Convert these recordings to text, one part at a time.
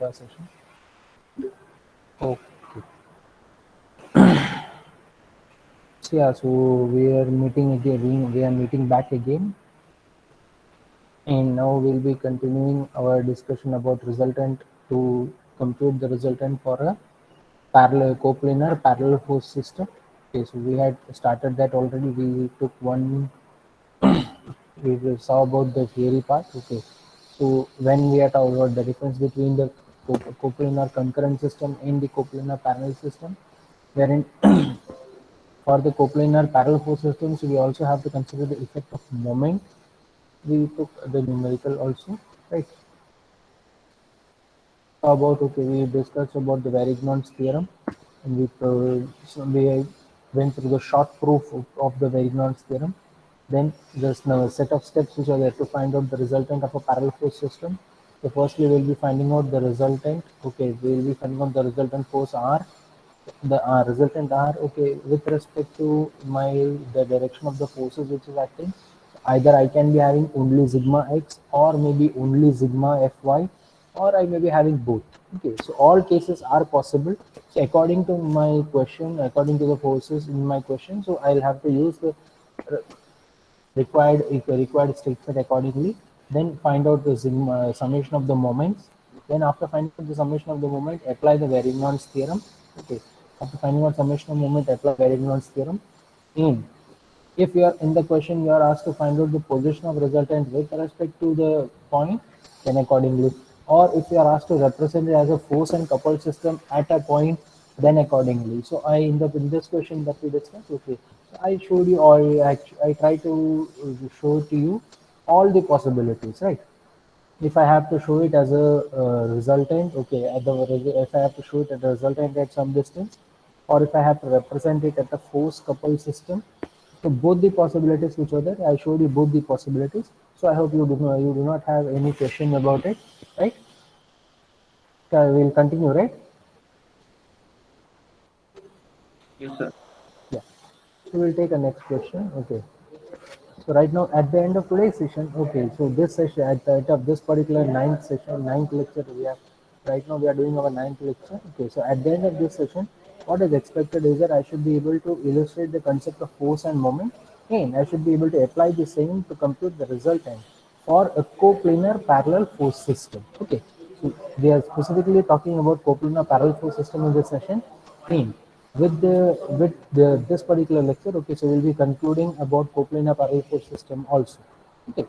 our session. Okay. So yeah, so we are meeting again. We are meeting back again, and now we'll be continuing our discussion about resultant to compute the resultant for a parallel coplanar parallel force system. Okay, so we had started that already. We took one. We saw about the theory part. Okay, so when we are talking about the difference between the coplanar concurrent system and the coplanar parallel system, wherein for the coplanar parallel force systems, we also have to consider the effect of moment. We took the numerical also, right? About okay, we discussed about the Varignon's theorem, and we went through the short proof of the Varignon's theorem. Then there's now a set of steps which are there to find out the resultant of a parallel force system. So firstly, we'll be finding out the resultant. Okay, we'll be finding out the resultant force R, the resultant R. Okay, with respect to the direction of the forces which is acting, either I can be having only sigma x or maybe only sigma fy, or I may be having both. Okay, so all cases are possible. So according to my question, according to the forces in my question, so I'll have to use the required statement accordingly. Then find out the summation of the moments. Then after finding out the summation of the moment, apply the Varignon's theorem. Okay, after finding out summation of moment, apply Varignon's theorem. And if you are in the question, you are asked to find out the position of resultant with respect to the point, then accordingly. Or if you are asked to represent it as a force and coupled system at a point, then accordingly. So in this question that we discussed, okay, I showed you, or I try to show to you all the possibilities, right? If I have to show it as a resultant, okay, if I have to show it as a resultant at some distance, or if I have to represent it at a force coupled system, so both the possibilities which are there, I showed you both the possibilities. So I hope you do not have any question about it, right? So we'll continue, right? Yes, sir. Yeah. So we'll take a next question. Okay. So right now, at the end of today's session, okay, so this session, at the end of this particular ninth lecture, right now we are doing our ninth lecture. Okay, so at the end of this session, what is expected is that I should be able to illustrate the concept of force and moment, and I should be able to apply the same to compute the resultant for a coplanar parallel force system. Okay, so we are specifically talking about coplanar parallel force system in this session, and with this particular lecture, okay, so we'll be concluding about coplanar parallel force system also. Okay,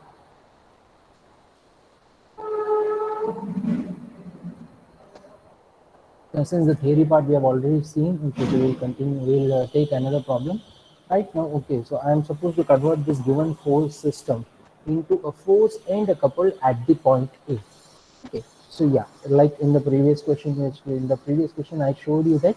since the theory part we have already seen, okay, so we'll continue. We'll take another problem right now. Okay, so I am supposed to convert this given force system into a force and a couple at the point A. Okay, so yeah, like in the previous question, I showed you that.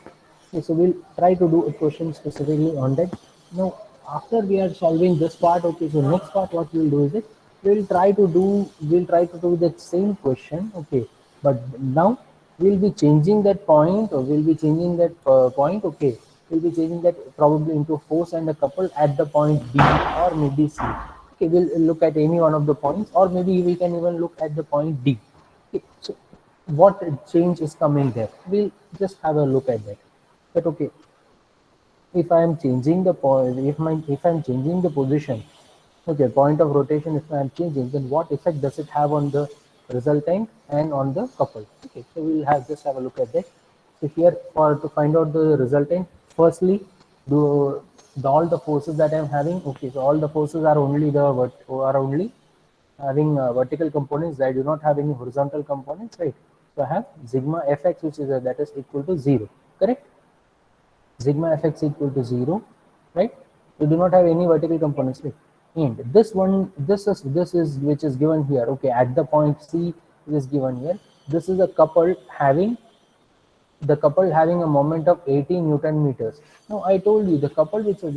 Okay, so we'll try to do a question specifically on that. Now, after we are solving this part, okay, so next part, what we'll do is that we'll try to do that same question, okay, but now we'll be changing that point, or we'll be changing that point, okay, we'll be changing that probably into force and a couple at the point B or maybe C. Okay, we'll look at any one of the points, or maybe we can even look at the point D. Okay, so what change is coming there? We'll just have a look at that. But okay, if I am changing the point, if I'm changing the position, okay, point of rotation, if I'm changing, then what effect does it have on the resultant and on the couple? Okay, so we'll have a look at that. So here, for to find out the resultant, firstly, all the forces that I'm having. Okay, so all the forces are only having vertical components. I do not have any horizontal components, right? So I have sigma fx, which is that is equal to 0, correct? Sigma fx equal to 0, right? You do not have any vertical components, right? And this is which is given here. Okay, at the point C, it is given here. This is a couple having a moment of 80 Newton meters. Now I told you the couple which is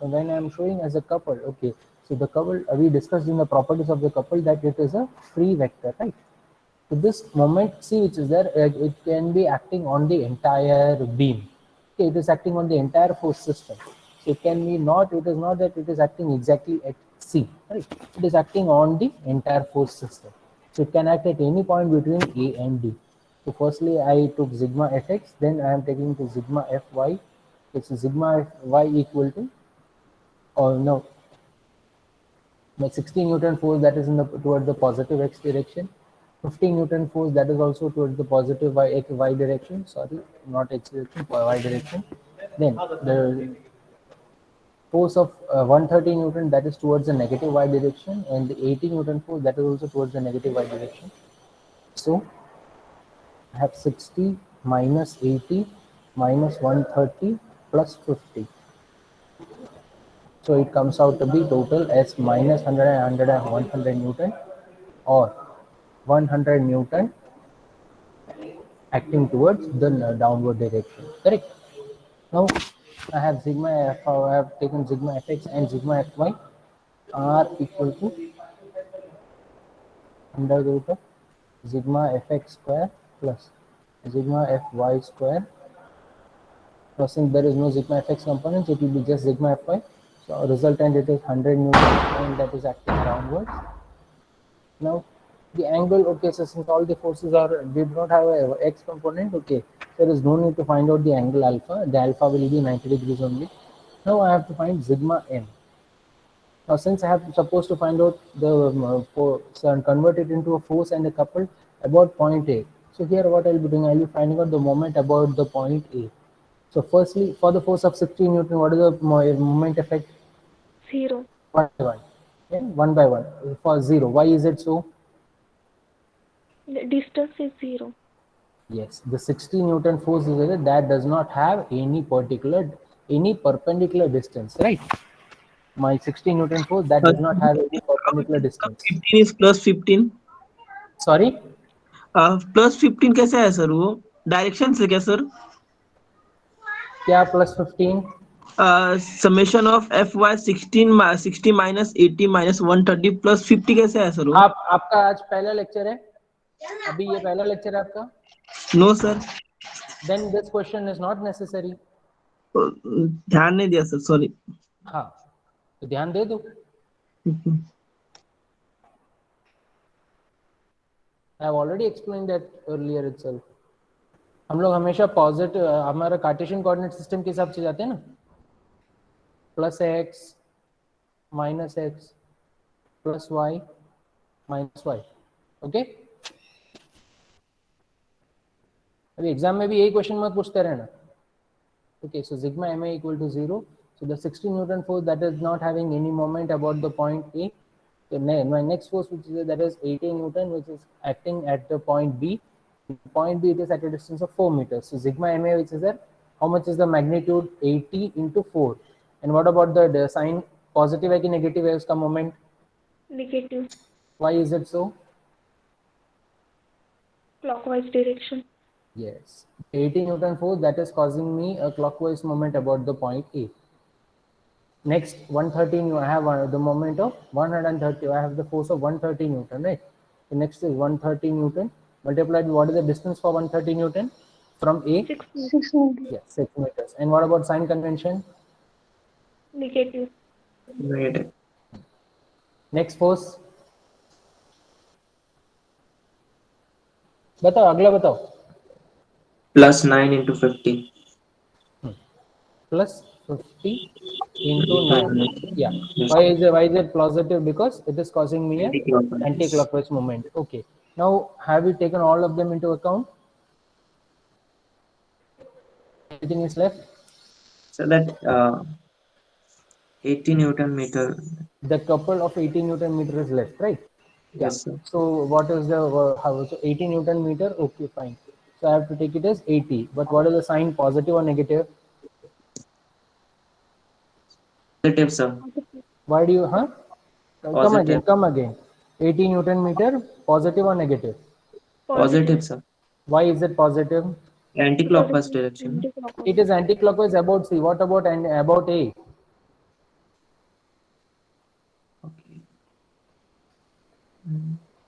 when I am showing as a couple, okay, so the couple we discussed in the properties of the couple that it is a free vector, right? So this moment C which is there, it can be acting on the entire beam. Okay, it is acting on the entire force system. So it is not that it is acting exactly at C, right? It is acting on the entire force system. So it can act at any point between A and D. So firstly, I took sigma fx, then I am taking to sigma fy. It's sigma fy equal to, or no, my 60 Newton force that is in the towards the positive x direction, 50 Newton force that is also towards the positive y direction. Sorry, not x direction, y direction. Then the force of 130 Newton that is towards the negative y direction, and the 80 Newton force that is also towards the negative y direction. So I have 60 minus 80 minus 130 plus 50. So it comes out to be total as minus 100 and 100 Newton, or 100 Newton acting towards the downward direction. Correct. Now I have sigma f. I have taken sigma fx and sigma fy are equal to under root of sigma fx square plus sigma fy square. Now since there is no sigma fx components, it will be just sigma fy. So resultant it is 100 Newton and that is acting downwards. Now the angle, okay, so since all the forces are did not have a x component, okay, there is no need to find out the angle alpha. The alpha will be 90 degrees only. Now I have to find sigma m. Now since I have supposed to find out the force and convert it into a force and a couple about point A. So here what I'll be doing, I'll be finding out the moment about the point A. So firstly, for the force of 16 Newton, what is the moment effect? 0. 1 by 1. Yeah, 1 by 1 for 0. Why is it so? The distance is 0. Yes, the 60 Newton force is there, that does not have any perpendicular distance, right? My 60 Newton force that does not have any perpendicular distance. 15 is plus 15. Sorry, plus 15 कैसे है sir? वो direction से क्या sir? क्या plus 15? Summation of F Y 60 minus 80 minus 130 plus 50 कैसे है sir? वो आपका आज पहला लेक्चर है, अभी ये पहला लेक्चर है आपका? No sir, Then this question is not necessary. ध्यान नहीं दिया सर, सॉरी. हाँ, तो ध्यान दे दो. I have already explained that earlier itself. हम लोग हमेशा पॉजिटिव, हमारा कार्टेशियन कोऑर्डिनेट सिस्टम के हिसाब से जाते हैं ना, plus X minus X plus Y minus Y. Okay, अभी एग्जाम में भी यही क्वेश्चन मत पूछते रहना. Okay, so sigma ma equal to 0. So the 60 Newton force that is not having any moment about the point A. So my next force, which is that is 18 Newton, which is acting at the point B. Point B, it is at a distance of 4 meters. So sigma ma, which is there, how much is the magnitude? 80 into 4. And what about the sign? Positive है कि negative है उसका moment? Negative. Why is it so? Clockwise direction. Yes, 80 Newton force that is causing me a clockwise moment about the point A. Next, 130, I have the moment of 130. I have the force of 130 Newton, right? The next is 130 Newton multiplied. What is the distance for 130 Newton from A? 6 Yes, 6 meters. And what about sign convention? Negative. Negative. Next force. बताओ, अगला बताओ. Plus 9 into 50. Plus 50 into 9. Yeah. Why is it positive? Because it is causing me a anti-clockwise movement. Okay. Now, have you taken all of them into account? Anything is left? So that 80 Newton meter. The couple of 80 Newton meter is left, right? Yeah. Yes, sir. So what is the how? So 80 Newton meter. Okay, fine. So I have to take it as 80. But what is the sign? Positive or negative? Positive, sir. Why do you? Huh? Come Positive. again. Come again. 80 Newton meter. Positive or negative? Positive, sir. Why is it positive? Anti-clockwise direction. Anti-clockwise. It is anti-clockwise about C. What about and about A? Okay.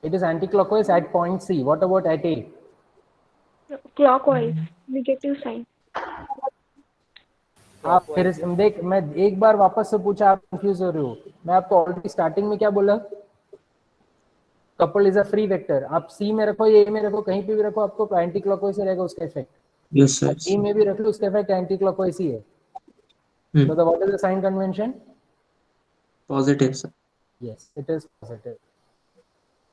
It is anti-clockwise at point C. What about at A? Clockwise. Negative sign. आप फिर देख, मैं एक बार वापस से पूछा, आप confuse हो रहे हो. मैं आपको ऑलरेडी स्टार्टिंग में क्या बोला? Couple is a free vector, आप सी में रखो, ए में रखो, कहीं पे भी रखो, आपको एंटी क्लॉकवाइज रहेगा उसका इफेक्ट. Yes, sir. ई में भी रख लो, उसका इफेक्ट एंटी क्लॉकवाइज ही है. Hmm. So the what is the sign convention? Positive, sir. Yes, it is positive.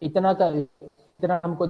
इतना हमको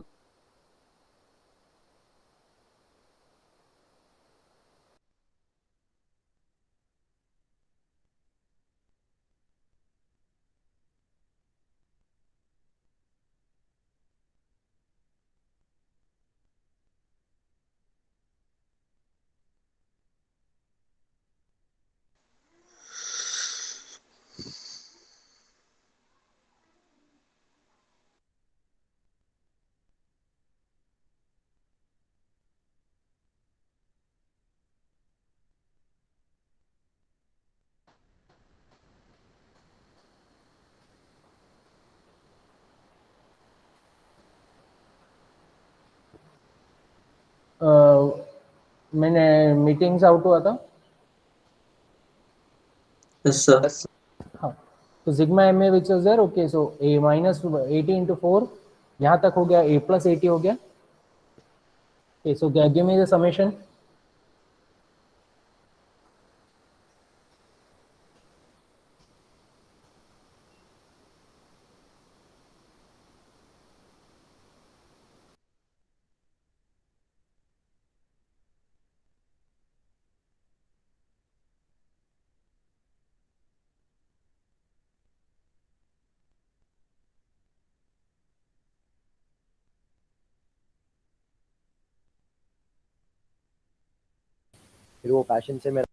मैंने मीटिंग्स आउट हुआ था. Yes, sir. हाँ, तो sigma M A which is there. Okay, so A minus 80 into 4 यहाँ तक हो गया, ए प्लस 80 हो गया. Okay, so give me the summation. फिर वो पैशन से मेरा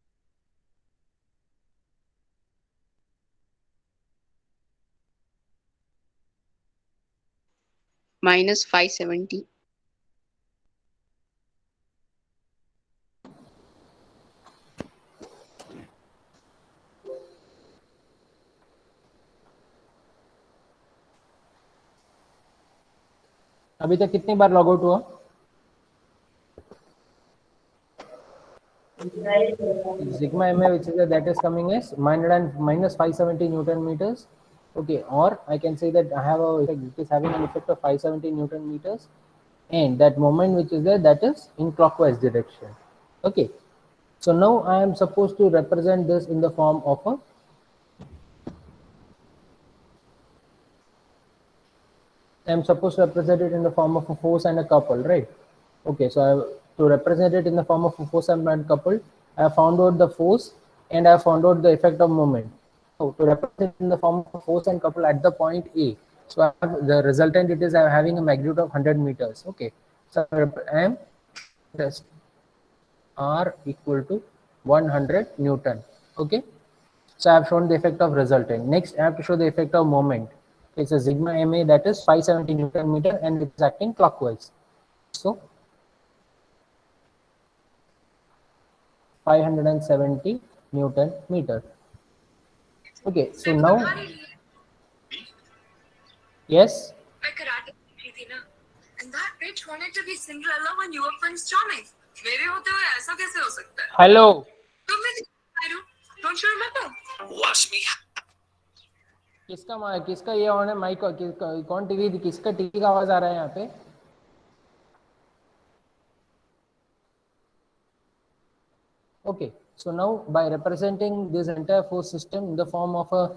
-570. अभी तक कितनी बार लॉग आउट हुआ? Sigma MA, which is that is coming as minus 570 Newton meters. Okay, or I can say that I have a effect, it is having an effect of 570 Newton meters, and that moment which is there, that is in clockwise direction. Okay, so now I am supposed to represent this in the form of a force and a couple, right? Okay, so to represent it in the form of a force and a couple, I have found out the force and I have found out the effect of moment. So to represent in the form of a force and couple at the point A, so I have the resultant, it is I am having a magnitude of 100 meters. Okay, so I am just R equal to 100 Newton. Okay, so I have shown the effect of resultant. Next, I have to show the effect of moment. It's a sigma MA, that is 570 Newton meter, and it's acting clockwise. So 570 Newton meter. Okay, so now, yes. मैं karate सीखी थी ना, and that bitch wanted to be Cinderella when you were Prince Charming. मेरे होते हुए ऐसा कैसे हो सकता है? Hello. तुम मैं don't you remember? Watch me. किसका ये ऑन है माइक? कौन टीवी, किसका टीवी का आवाज आ रहा है यहाँ पे? Okay, so now by representing this entire force system in the form of a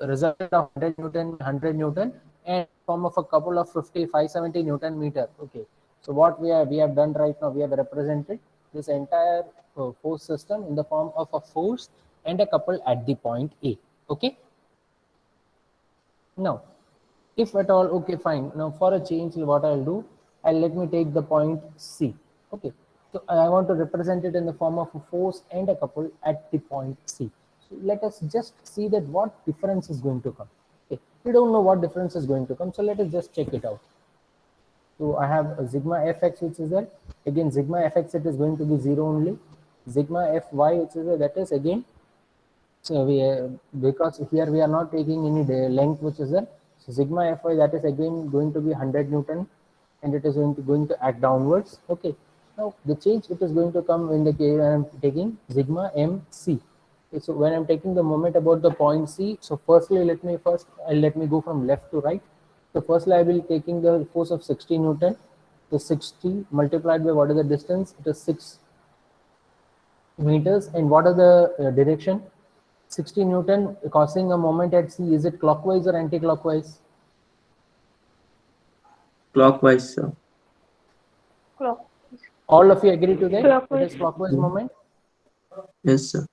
result of 100 Newton and form of a couple of 570 Newton meter. Okay, so what we have done right now, we have represented this entire force system in the form of a force and a couple at the point A. Okay, now if at all, okay, fine, now for a change what I'll do, let me take the point C. Okay, so I want to represent it in the form of a force and a couple at the point C. So let us just see that what difference is going to come. Okay, we don't know what difference is going to come, so let us just check it out. So I have a sigma fx, which is there. Again, sigma fx, it is going to be 0 only. Sigma fy, which is there, that is again, so because here we are not taking any length which is there. So sigma fy, that is again going to be 100 Newton, and it is going to act downwards. Okay, now the change it is going to come in the case when I'm taking sigma mc. Okay, so when I'm taking the moment about the point C, so firstly let me go from left to right. So firstly, I will taking the force of 60 Newton. So 60 multiplied by what is the distance? It is 6 meters. And what are the direction? 60 Newton causing a moment at C. Is it clockwise or anti-clockwise? Clockwise, sir. Clock. All of you agree to that? It Clockwise. is clockwise moment. Yes, sir.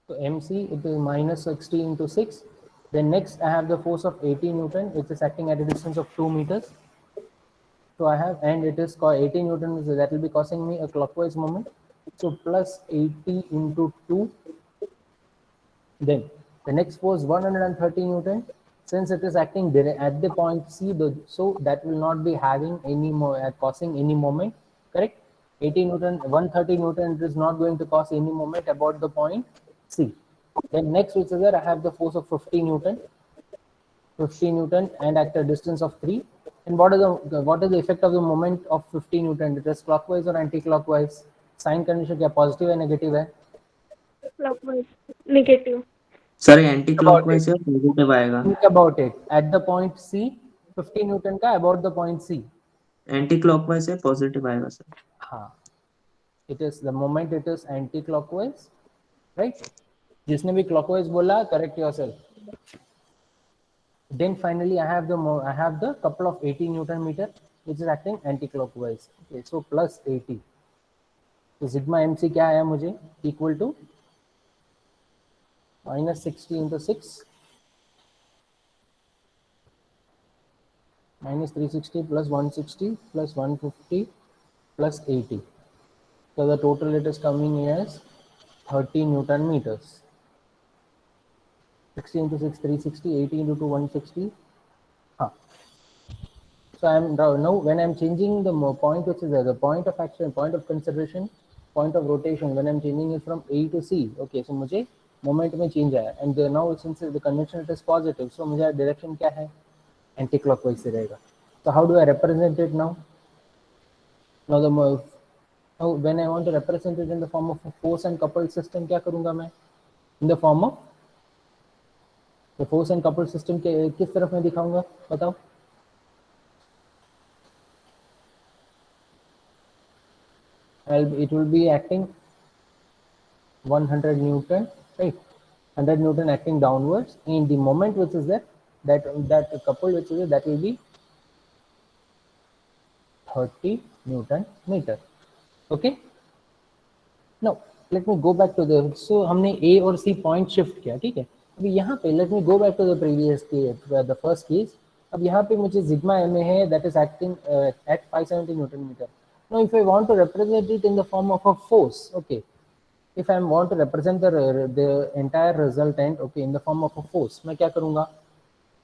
So MC, it is minus 60 into 6. Then next I have the force of 80 Newton, which is acting at a distance of 2 meters. So I have, and it is called 80 Newton, so that will be causing me a clockwise moment. So plus 80 into 2. Then the next force 130 Newton. Since it is acting at the point C, so that will not be having any more causing any moment, correct? 80 Newton, 130 Newton, it is not going to cause any moment about the point C. Then next, which is there, I have the force of 50 Newton, and at a distance of 3. And what is the effect of the moment of 50 Newton? It is clockwise or anti-clockwise? Sign condition क्या positive है negative है? Clockwise. Negative. Sir anti clockwise है, positive आएगा. Think about it. At the point C, 50 Newton का about the point C. Anti clockwise है, positive आएगा sir. हाँ. It is the moment it is anti-clockwise, right? जिसने भी clockwise बोला, correct yourself. Then finally I have the couple of 80 Newton meter which is acting anti-clockwise. Okay, so plus 80. So sigma MC क्या आया मुझे? Equal to minus 60 into 6 minus 360 plus 160 plus 150 plus 80. So the total it is coming as 30 Newton meters. 60 into 6, 360, 80 into 2, 160. So I am now when I am changing the point, which is the point of action, point of consideration, point of rotation, when I am changing it from A to C, okay, so मुझे moment में change आया, and now since the convention it is positive, so मुझे direction क्या है? Anti-clockwise से रहेगा. So how do I represent it now? Now when I want to represent it in the form of a force and coupled system, क्या करूँगा मैं? In the form of the force and coupled system के किस तरफ मैं दिखाऊंगा? बताओ. It will be acting 100 Newton, right? 100 Newton acting downwards, and the moment which is there, that couple which is there, that will be 30 Newton meter. Okay. Now let me go back to the, so हमने A और C point shift किया, ठीक है? अभी यहाँ पे let me go back to the previous case, the first case. अब यहाँ पे मुझे sigma MA है, that is acting at 570 Newton meter. Now if I want to represent it in the form of a force, okay, if I want to represent the entire resultant, okay, in the form of a force, मैं क्या करूँगा?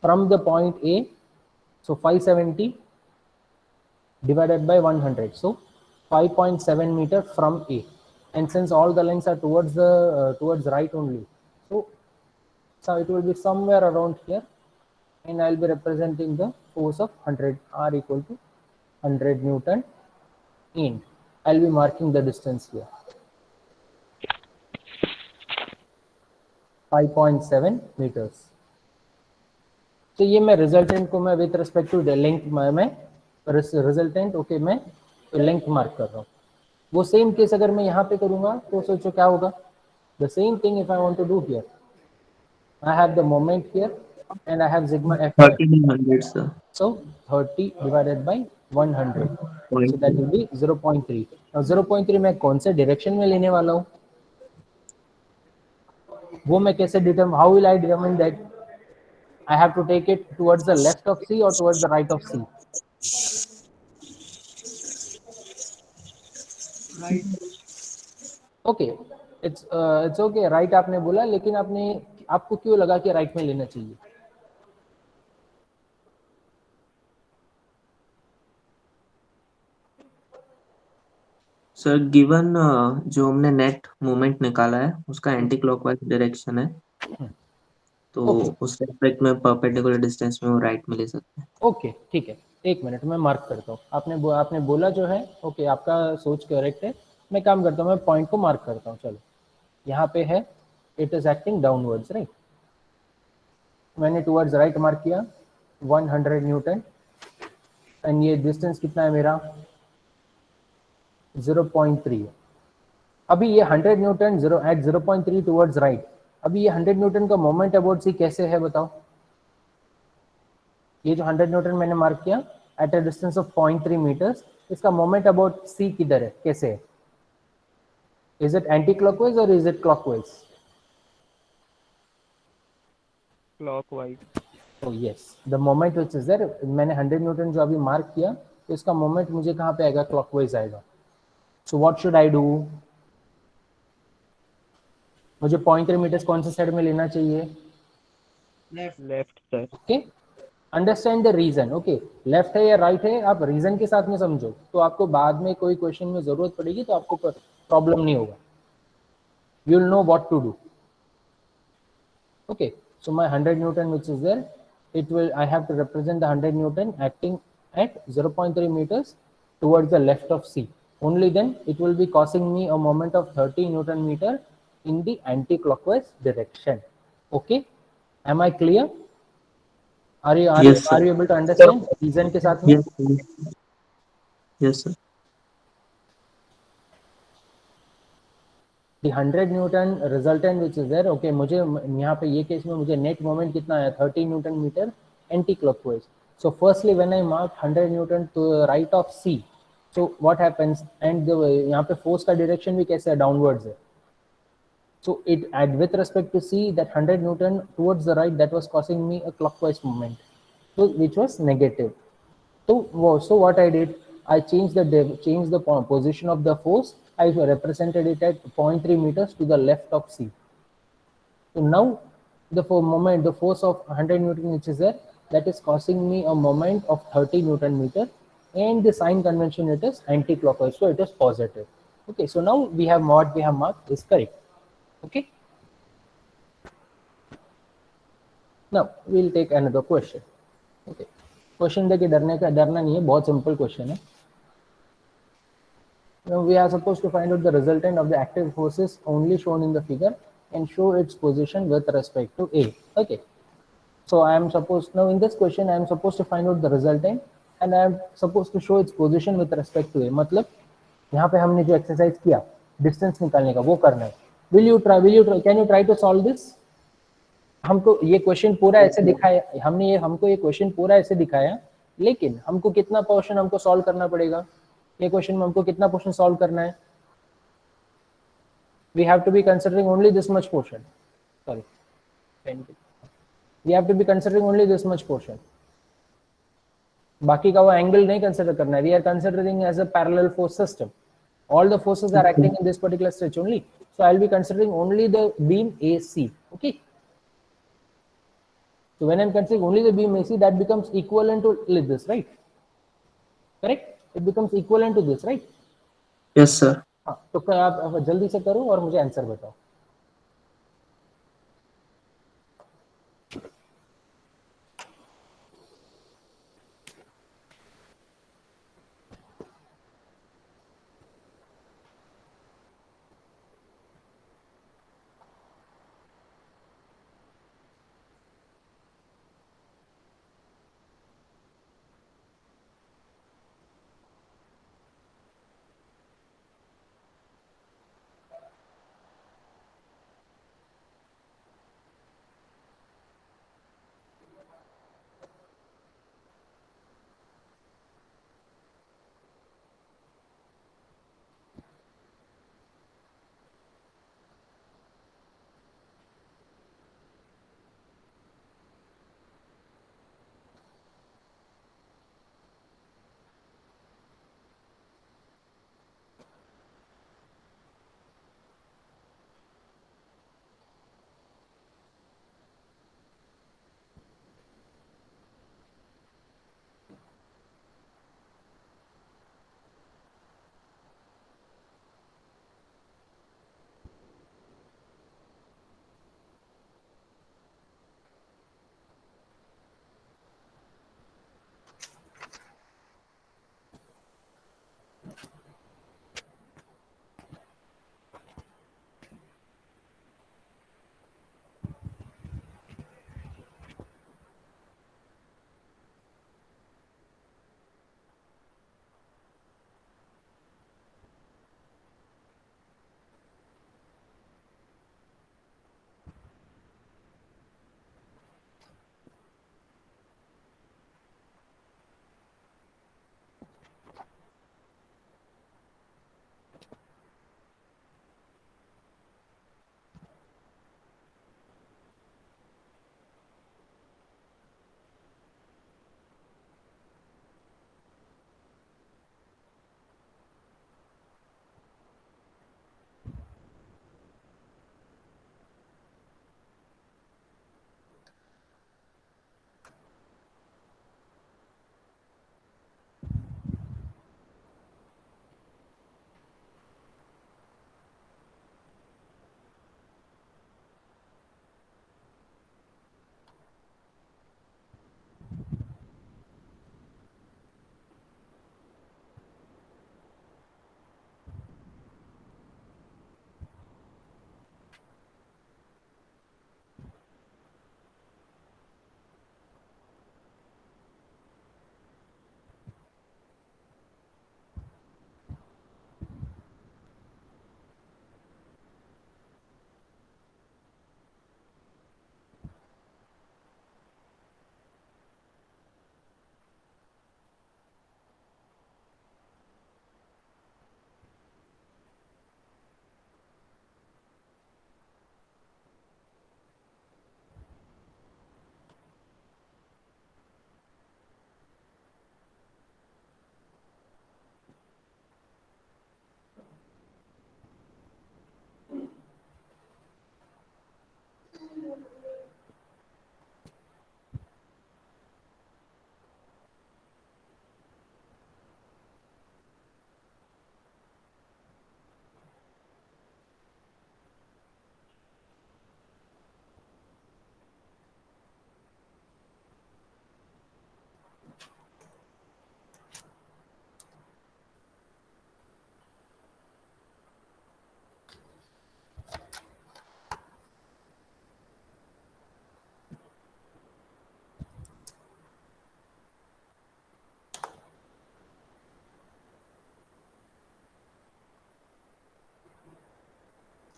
From the point A, so 570 divided by 100, so 5.7 meter from A, and since all the lines are towards the towards right only, so it will be somewhere around here, and I'll be representing the force of 100, R equal to 100 Newton, and I'll be marking the distance here, 5.7 meters. तो ये मैं resultant को मैं with respect to length मैं resultant okay मैं length mark कर रहा हूँ. वो सेम केस अगर मैं यहाँ पे करूँगा तो सोचो क्या होगा? The same thing if I want to do here, I have the moment here and I have sigma f. 30 by 100, sir. So 30 divided by 100. So that will be 0.3. Now 0.3 मैं कौन से डायरेक्शन में लेने वाला हूँ? वो मैं कैसे determine? How will I determine that? I have to take it towards the left of C or towards the right of C. Right. Okay, it's okay. Right आपने बोला, लेकिन आपको क्यों लगा कि right में लेना चाहिए? सर गिवन जो हमने नेट मोमेंट निकाला है उसका एंटी क्लॉकवाइज डायरेक्शन है, तो उस रेस्पेक्ट में परपेंडिकुलर डिस्टेंस में वो राइट में ले सकते हैं. ओके, ठीक है, एक मिनट मैं मार्क करता हूँ. आपने बोला जो है, ओके, आपका सोच करेक्ट है. मैं काम करता हूँ, मैं पॉइंट को मार्क करता हूँ. चलो यहाँ पे है, it is acting downwards, right. मैंने टुवर्ड्स राइट मार्क किया. 100 न्यूटन एंड ये डिस्टेंस कितना है मेरा 0.3 है। अभी ये 100 न्यूटन 0.3 टुवर्ड्स राइट, अभी ये 100 न्यूटन का मोमेंट अबाउट सी कैसे है बताओ? ये जो 100 न्यूटन मैंने मार्क किया at a distance of 0.3 metres, इसका मोमेंट अबाउट सी किधर है, कैसे है? इज इट एंटी क्लॉकवाइज और इज इट क्लॉकवाइज? क्लॉकवाइज। तो yes, the moment which is there, मैंने 100 न्यूटन जो अभी मार्क किया, तो इसका मोमेंट मुझे कहाँ पे आएगा? क्लॉकवाइज आएगा। So what should I do? मुझे 0.3 मीटर्स कौन से साइड में लेना चाहिए? Left sir. Okay, understand the reason. Okay, left है या राइट है, आप रीजन के साथ में समझो, तो आपको बाद में कोई क्वेश्चन में जरूरत पड़ेगी तो आपको प्रॉब्लम नहीं होगा, you will know what to do. Okay, so my 100 Newton which is there, it will, I have to represent the 100 Newton acting at 0.3 meters towards the left of C. Only then it will be causing me a moment of 30 Newton meter in the anti-clockwise direction. Okay, am I clear? Are you Yes, sir. able to understand reason के साथ में? Yes, yes, sir. The 100 Newton resultant which is there, okay, मुझे यहाँ पे ये case में मुझे net moment कितना है? 30 newton metre anticlockwise. So firstly when I mark 100 newton to right of C, so what happens, and यहाँ पे फोर्स का डायरेक्शन भी कैसे है? डाउनवर्ड्स है। So it at with respect to C that 100 newton towards the right, that was causing me a clockwise movement, so which was negative. So what I did, I changed the position of the force. I represented it at 0.3 meters to the left of C. So now the force of 100 Newton which is there, that is causing me a moment of 30 Newton meter, and the sign convention it is anti-clockwise, so it is positive. Okay, so now we have marked is correct. Okay, now we'll take another question. Okay, question देखिए, डरना नहीं है, बहुत simple question है। Now we are supposed to find out the resultant of the active forces only shown in the figure and show its position with respect to A. Okay, so I am supposed, now in this question I am supposed to find out the resultant and I am supposed to show its position with respect to A. मतलब यहाँ पे हमने जो exercise किया distance निकालने का, वो करना है। Will you try, can you try to solve this? हमको ये क्वेश्चन पूरा ऐसे दिखाया, हमको ये क्वेश्चन पूरा ऐसे दिखाया, लेकिन हमको कितना पोर्शन हमको सॉल्व करना पड़ेगा? ये क्वेश्चन में हमको कितना पोर्शन सॉल्व करना है? We have to be considering only this much portion. Sorry, we have to be considering only this much portion. बाकी का वो एंगल नहीं कंसिडर करना है. We are considering as a parallel force system. All the forces are acting in this particular stretch only. So I'll be considering only the beam AC. Okay. So when I'm considering only the beam AC, that becomes equivalent to this, right? Correct? It becomes equivalent to this, right? Yes, sir. हाँ, तो क्या आप जल्दी से करो और मुझे answer बताओ.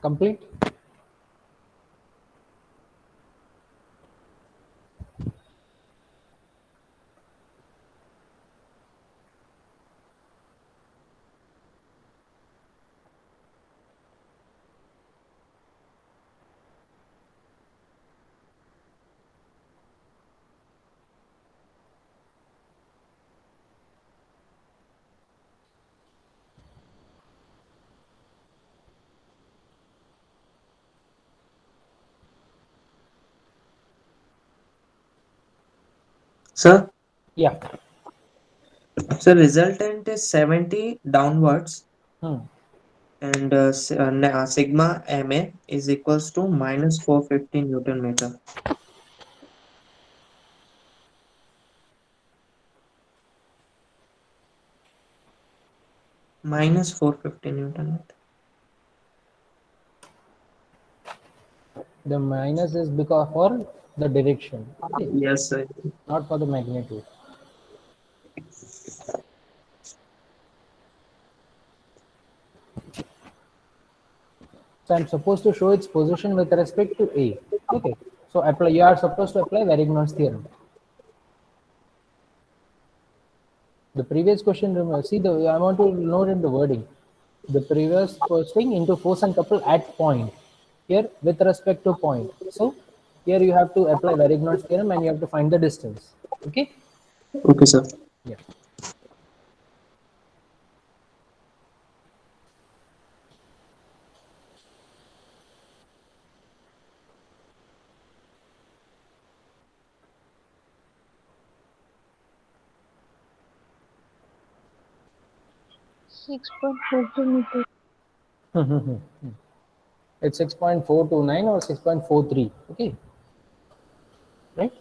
Complete? Sir, Yeah. so resultant is 70 downwards, Hmm. and sigma ma is equals to minus 450 Newton meter. Minus 450 Newton meter. The minus is because for the direction, okay, Yes, sir. not for the magnitude. So I'm supposed to show its position with respect to A. Okay. So apply. You are supposed to apply Varignon's theorem. The previous question. See the. I want to note in the wording. The previous posting into force and couple at point. Here with respect to point. So here you have to apply Varignon's theorem and you have to find the distance. Okay. Okay, sir. Yeah. Six point four two meters. It's 6.429 or 6.43. Okay. Right.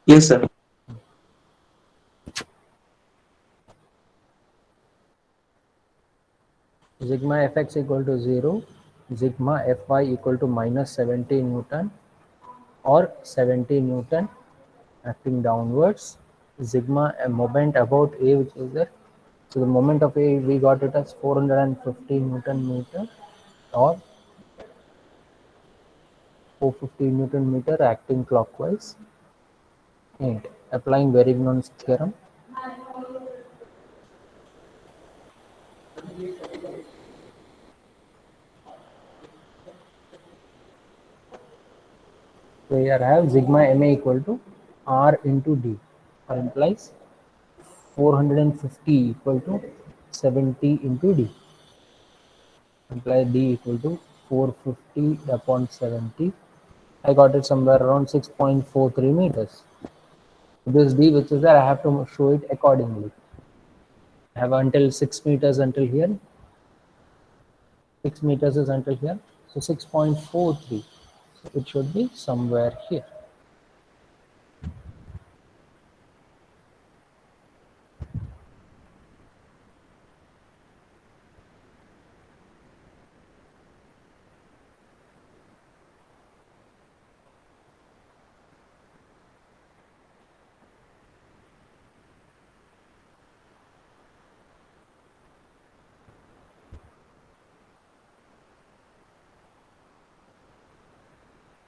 Yes, sir. Sigma fx equal to 0, sigma fy equal to minus 70 Newton or 70 Newton acting downwards, sigma a moment about A which is there. So the moment of A we got it as 450 Newton meter or 450 Newton meter acting clockwise and applying Varignon's theorem. So here I have sigma ma equal to R into D, or implies 450 equal to 70 into D. Imply D equal to 450 upon 70. I got it somewhere around 6.43 meters. This D which is there, I have to show it accordingly. I have until 6 meters until here. 6 meters is until here. So 6.43. So it should be somewhere here.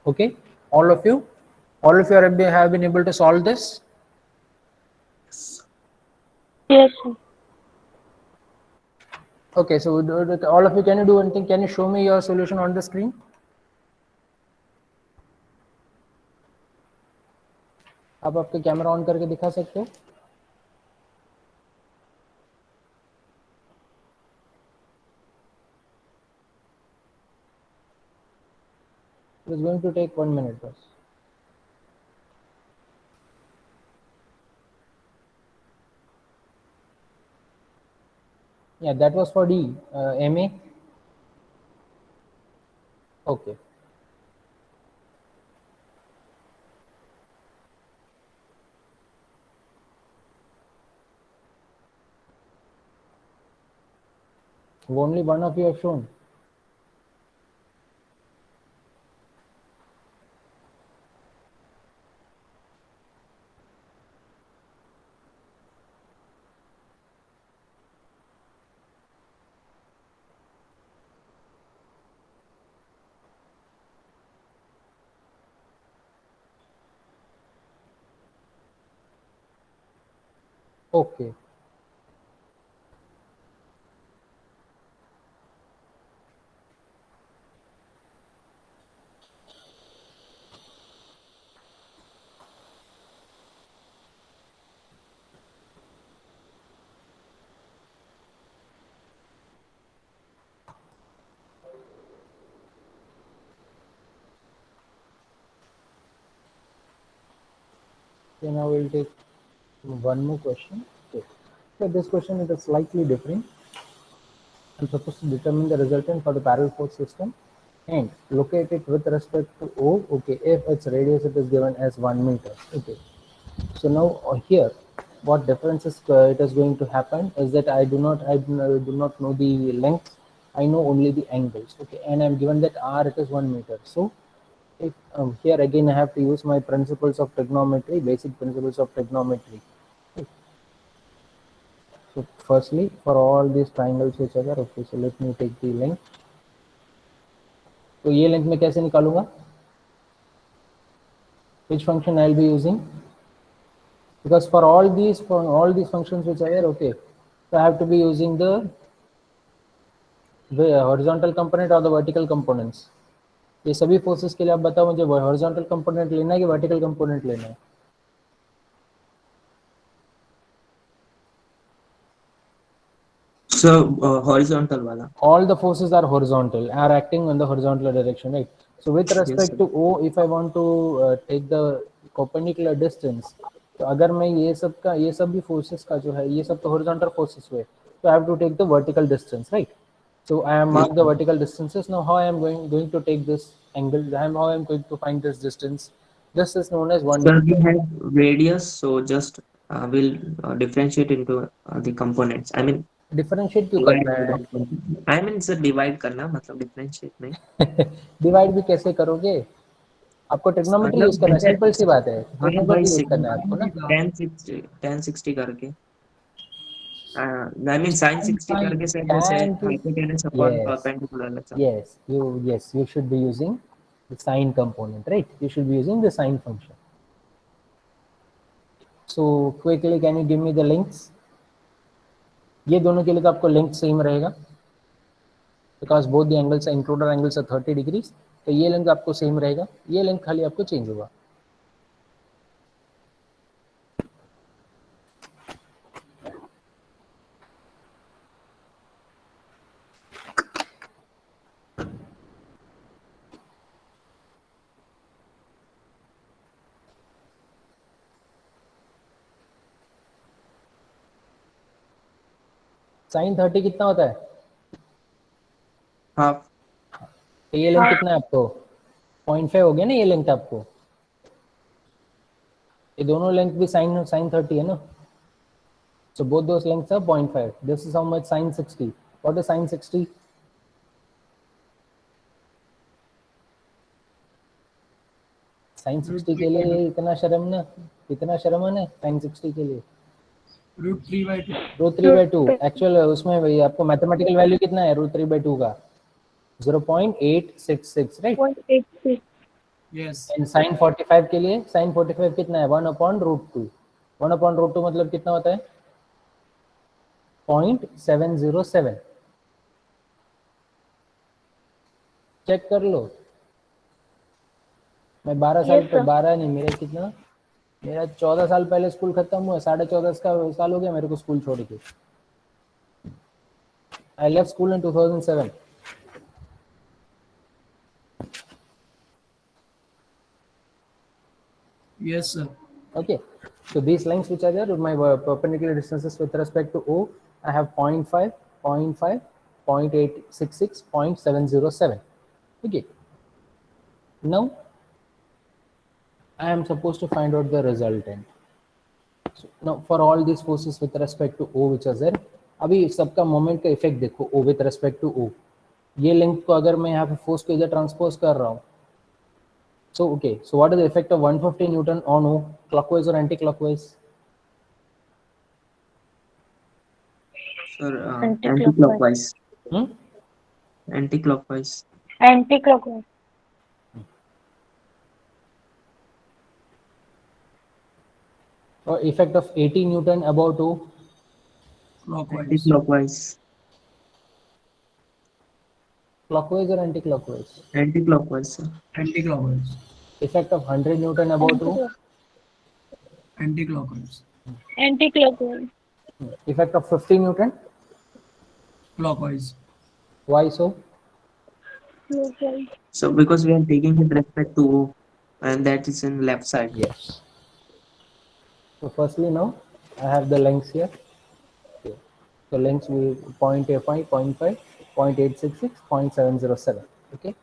Okay, all of you have been able to solve this. Yes, sir. Okay, so all of you, can you do anything? Can you show me your solution on the screen? आप आपका camera on करके दिखा सकते हो? It's going to take 1 minute bus. Yeah, that was for D. MA? Okay. Only one of you have shown. Okay. Okay, now we'll take one more question. Okay. So this question is slightly different. I'm supposed to determine the resultant for the parallel force system and locate it with respect to O. Okay, if its radius it is given as 1 meter. Okay. So now here, what differences it is going to happen is that I do not know the length. I know only the angles. Okay, and I'm given that R it is 1 meter. So if here again I have to use my principles of trigonometry, basic principles of trigonometry. So firstly, for all these triangles which are there, okay, so let me take the length. तो ये length में कैसे निकालूंगा? Which function I'll be using? Because for all these functions which are there, okay, so I have to be using the horizontal component or the vertical components. ये सभी forces के लिए आप बताओ मुझे हॉरिजॉन्टल कंपोनेंट लेना है कि वर्टिकल कंपोनेंट लेना है? So horizontal wala. All the forces are horizontal, are acting in the horizontal direction, right? So with respect Yes, to O, if I want to take the perpendicular distance, तो अगर मैं ये सब भी forces का जो है, ये सब तो horizontal forces हुए, so I have to take the vertical distance, right? So I have marked the vertical distances. Now how I am going to take this angle? How I am going to find this distance? This is known as 1 So meter. we have radius, so just we'll differentiate into the components. I mean, Differentiate क्यों divide करना into है? the components. I mean, sir, divide करना मतलब differentiate नहीं. Divide भी कैसे करोगे? आपको ट्रिग्नोमेट्री यूज मतलब करना है, जैसे सिंपल सी बात है, हाँ भाई ट्रिग्नोमेट्री यूज करना है आपको ना। 1060 करके I mean sin 60 करके से जैसे tan to hypotenuse upon yes perpendicular लगता. you should be using the sine component, right? You should be using the sine function. So quickly can you give me the links? ये दोनों के लिए तो आपको लेंथ सेम रहेगा because both the angles included angles are 30 degrees, तो ये length आपको सेम रहेगा, ये लेंथ खाली आपको चेंज होगा. साइन 30 कितना होता है? हाफ. तो ये लेंथ कितना है आपको? 0.5 हो गया ना ये लेंथ आपको. ये दोनों लेंथ भी साइन 30 है ना. So both those lengths are 0.5. This is how much sin 60. What is sin 60? sin 60 के लिए इतना शर्मन है sin 60 के लिए. √3/2 एक्चुअल उसमें भाई आपको मैथमेटिकल वैल्यू कितना है √3/2 का? 0.866, राइट? 0.86. Yes. एंड sin 45 के लिए sin 45 कितना है? 1/√2. 1/√2 मतलब कितना होता है? 0.707. चेक कर लो. मैं 12 साल Yes, sir. 12 नहीं, मेरा 14 साल पहले स्कूल खत्म हुआ, 14.5 साल हो गया मेरे को स्कूल छोड़ के. I left school in 2007. Yes, sir. Okay, so these lengths which are there, my perpendicular distances with respect to O, I have 0.5, 0.5, 0.866, 0.707. Okay, now I am supposed to find out the resultant. So now for all these forces with respect to O which are there, अभी सबका moment का effect देखो O with respect to O. ये length को अगर मैं यहाँ पे फोर्स को इधर ट्रांसपोज कर रहा हूँ, so okay, so what is the effect of 150 Newton on O, clockwise or anti-clockwise? Sir, Anti-clockwise. anti-clockwise. Anti-clockwise. Anti-clockwise. Or effect of 80 Newton about O, Clockwise. Anti-clockwise. Clockwise or anti-clockwise? Anti-clockwise, sir. Anti-clockwise. Effect of 100 Newton about who? Anti-clockwise. Anti-clockwise. Effect of 50 Newton? Clockwise. Why so? Clockwise. So because we are taking with respect to O, and that is in left side. Yes. So firstly now I have the lengths here. Okay. So lengths will 0.85, 0.5, 0.866, 0.707. Okay.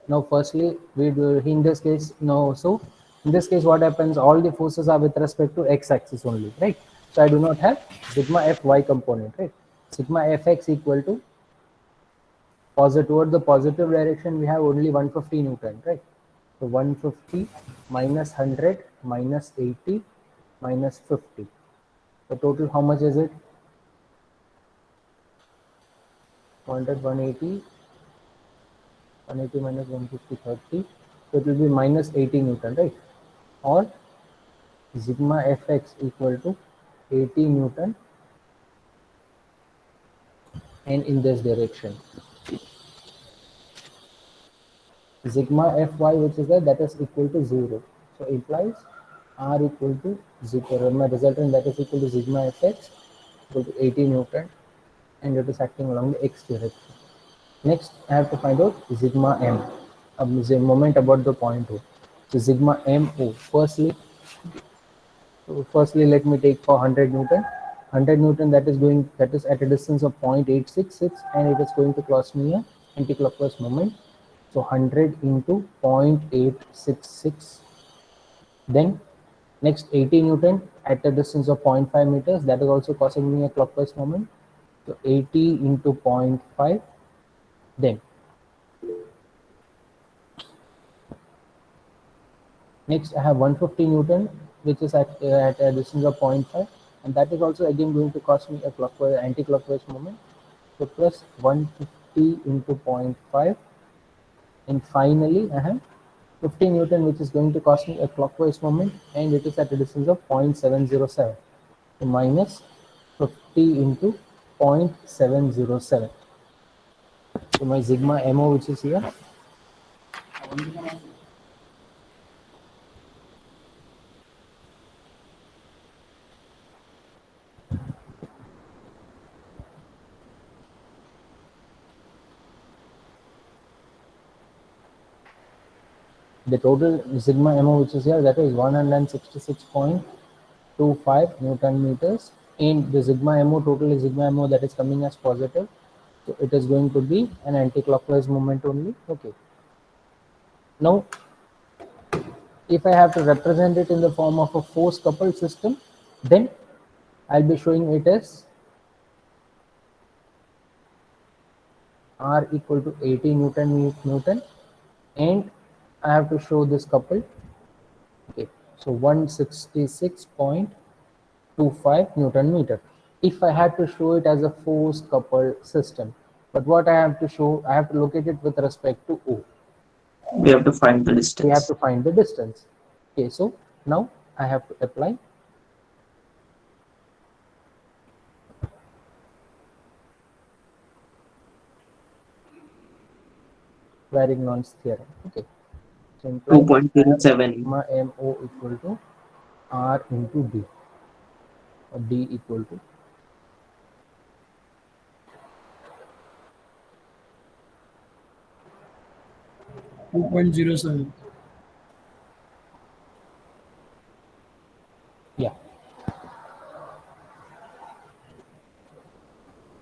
Now firstly we do in this case now, so in this case what happens, all the forces are with respect to x-axis only, right? So I do not have sigma fy component, right? Sigma fx equal to positive, toward the positive direction we have only 150 Newton, right? So 150 minus 100 minus 80 minus 50. The total how much is it? 100, 180, 180 minus 150, 30. So it will be minus 80 Newton, right? Or sigma fx equal to 80 Newton and in this direction. Sigma fy, which is there, that is equal to 0. So implies r equal to 0. My resultant that is equal to sigma fx equal to 80 Newton and it is acting along the x direction. Next, I have to find out sigma m, the moment about the point O. So sigma mo. Firstly, let me take for 100 Newton. 100 Newton that is at a distance of 0.866 and it is going to cross me a anti-clockwise moment. So 100 into 0.866. Then next 80 Newton at a distance of 0.5 meters, that is also causing me a clockwise moment. So 80 into 0.5. Then next I have 150 Newton which is at a distance of 0.5 and that is also again going to cause me a clockwise anti-clockwise moment. So plus 150 into 0.5 and finally I have 50 Newton which is going to cause me a clockwise moment and it is at a distance of 0.707. So minus 50 into 0.707. So my sigma mo which is here, the total sigma mo which is here, that is 166.25 Newton meters, and the sigma mo, total is sigma mo that is coming as positive, so it is going to be an anti-clockwise moment only. Okay, now if I have to represent it in the form of a force coupled system, then I'll be showing it as r equal to 80 Newton and I have to show this coupled. Okay, so 166.25 Newton meter. If I had to show it as a force coupled system, but what I have to show, I have to locate it with respect to O. We have to find the We have distance. to find the distance. Okay, so now I have to apply Varignon's theorem. Okay, so implies 2.07. sigma mo equal to r into d, or d equal to 2.07. yeah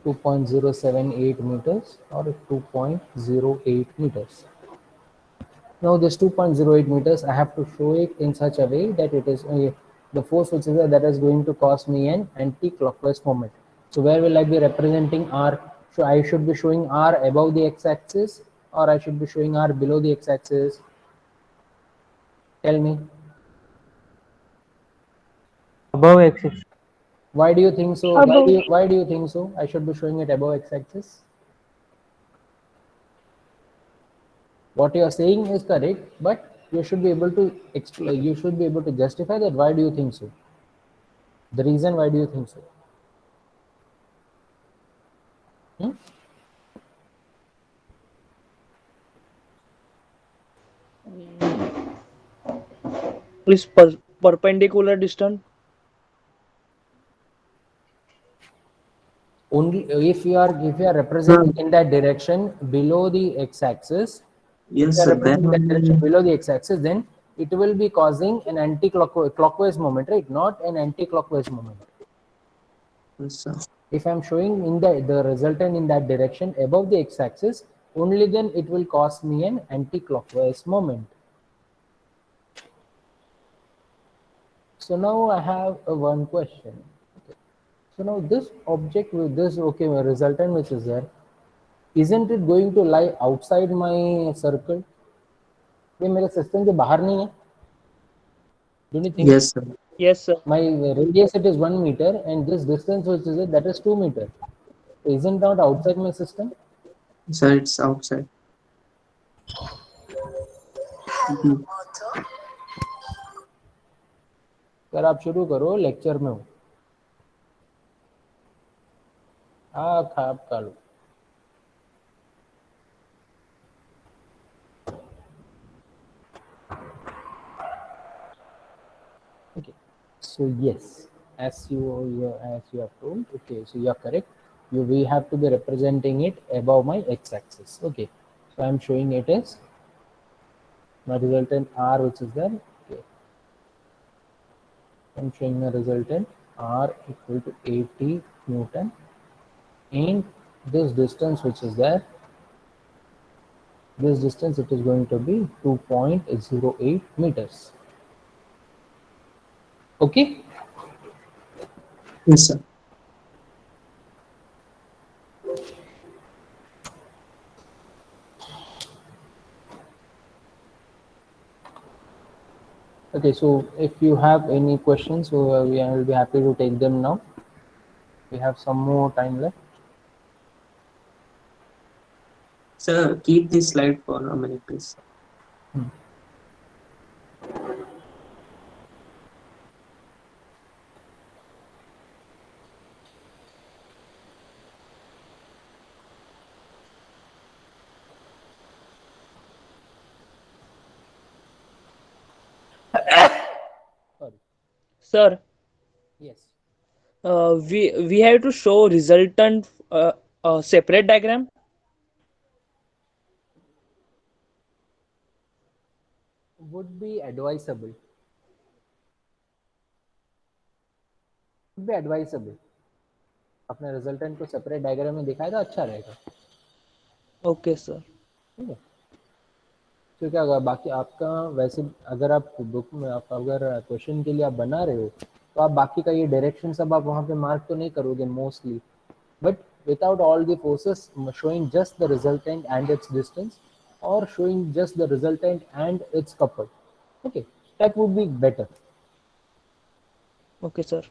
2.078 meters or 2.08 meters. Now this 2.08 meters, I have to show it in such a way that it is the force which is there that is going to cause me an anti-clockwise moment. So where will I be representing r? So I should be showing r above the x-axis or I should be showing r below the x-axis? Tell me. Above x-axis. Why do you think so? Above. Why do you think so? I should be showing it above x-axis. What you are saying is correct, but you should be able to explain. You should be able to justify that. Why do you think so? The reason why do you think so? Hmm? Is perpendicular distance? Only if you are representing in that direction below the x-axis. If you Yes, are sir. representing that direction Then below the x-axis, then it will be causing an anti-clockwise moment, right? Not an anti-clockwise moment. yes, sir. If I'm showing in the resultant in that direction above the x-axis, only then it will cause me an anti-clockwise moment. So now I have one question. Okay. So now this object with this resultant which is there, isn't it going to lie outside my circle? ये मेरे system के बाहर नहीं है. Don't you think? Yes, sir. Yes, sir. My radius it is 1 meter and this distance which is it, that is 2 meter. Isn't that outside my system? Sir, it's outside. Mhm. Sir आप शुरू करो, lecture में हूँ. हाँ खाप कालो. Okay, so yes, as you have told, okay, so you are correct. We have to be representing it above my x-axis. Okay, so I'm showing it as my resultant R, which is there. Okay, I'm showing the resultant R equal to 80 Newton, and this distance which is there, this distance it is going to be 2.08 meters. Okay. Yes, sir. Okay, so if you have any questions, so we will be happy to take them now. We have some more time left. Sir, keep this slide for a minute, please. Sorry. Sir, Yes. we have to show resultant separate diagram. Would be advisable. Would be advisable. अपने resultant को separate diagram में दिखाए तो अच्छा रहेगा. Okay, sir. ठीक है. तो क्या होगा बाकी आपका वैसे अगर आप बुक में आप अगर क्वेश्चन के लिए आप बना रहे हो तो आप बाकी का ये डायरेक्शन सब आप वहाँ पे मार्क तो नहीं करोगे mostly, but without all the forces showing just the resultant and its distance or showing just the resultant and its couple. Okay, that would be better. Okay, sir.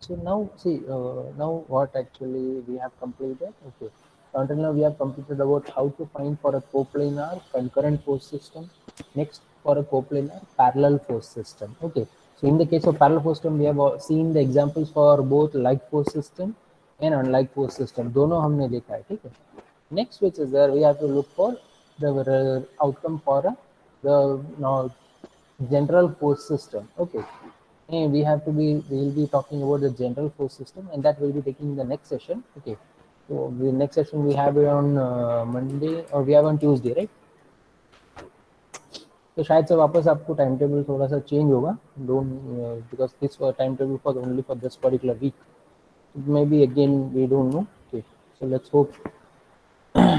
So now see, now what actually we have completed. Okay, so until now we have completed about how to find for a coplanar concurrent force system. Next, for a coplanar parallel force system. Okay, so in the case of parallel force system, we have seen the examples for both like force system and unlike force system. दोनों हमने देखा है, ठीक है. Next, which is there, we have to look for the outcome for the now general force system. Okay, and we will be talking about the general force system, and that will be taking in the next session. Okay, so the next session we have it on Monday or we have on Tuesday, right? तो शायद से वापस आपको time table थोड़ा सा change होगा. Don't because this time table for only for this particular week. Maybe again we don't know. Okay, so let's hope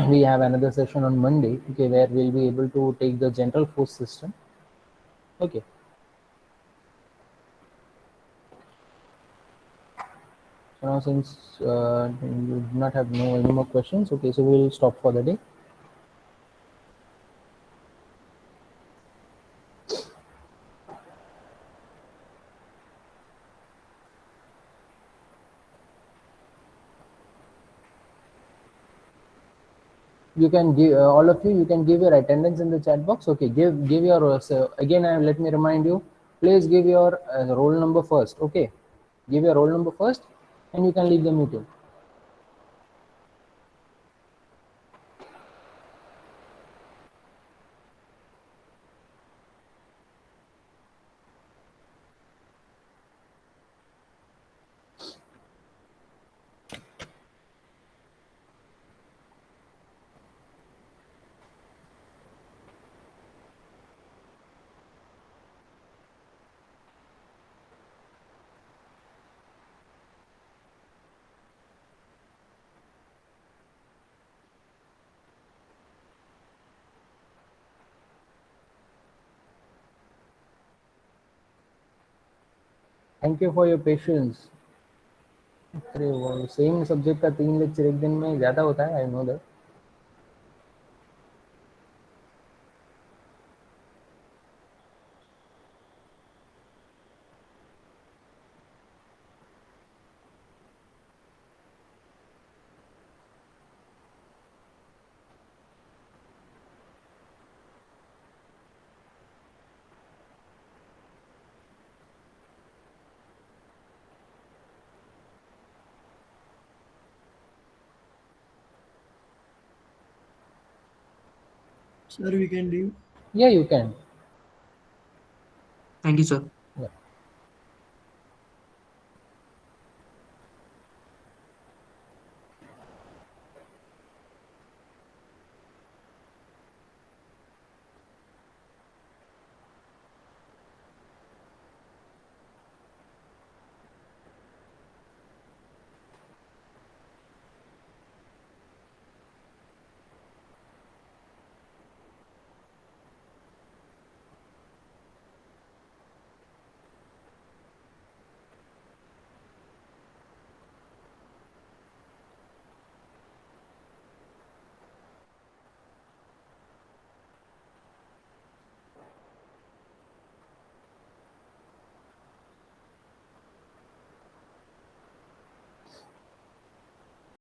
we have another session on Monday, okay, where we'll be able to take the general force system. Okay, so now since you do not have any more questions, okay, so we'll stop for the day. You can give all of you. You can give your attendance in the chat box. Okay, give your again. Let me remind you. Please give your roll number first. Okay, give your roll number first, and you can leave the meeting. Thank you for your patience. अरे वो same subject का 3 lecture एक दिन में ज़्यादा होता है, I know that. Sir, we can leave. Yeah, you can. Thank you, sir.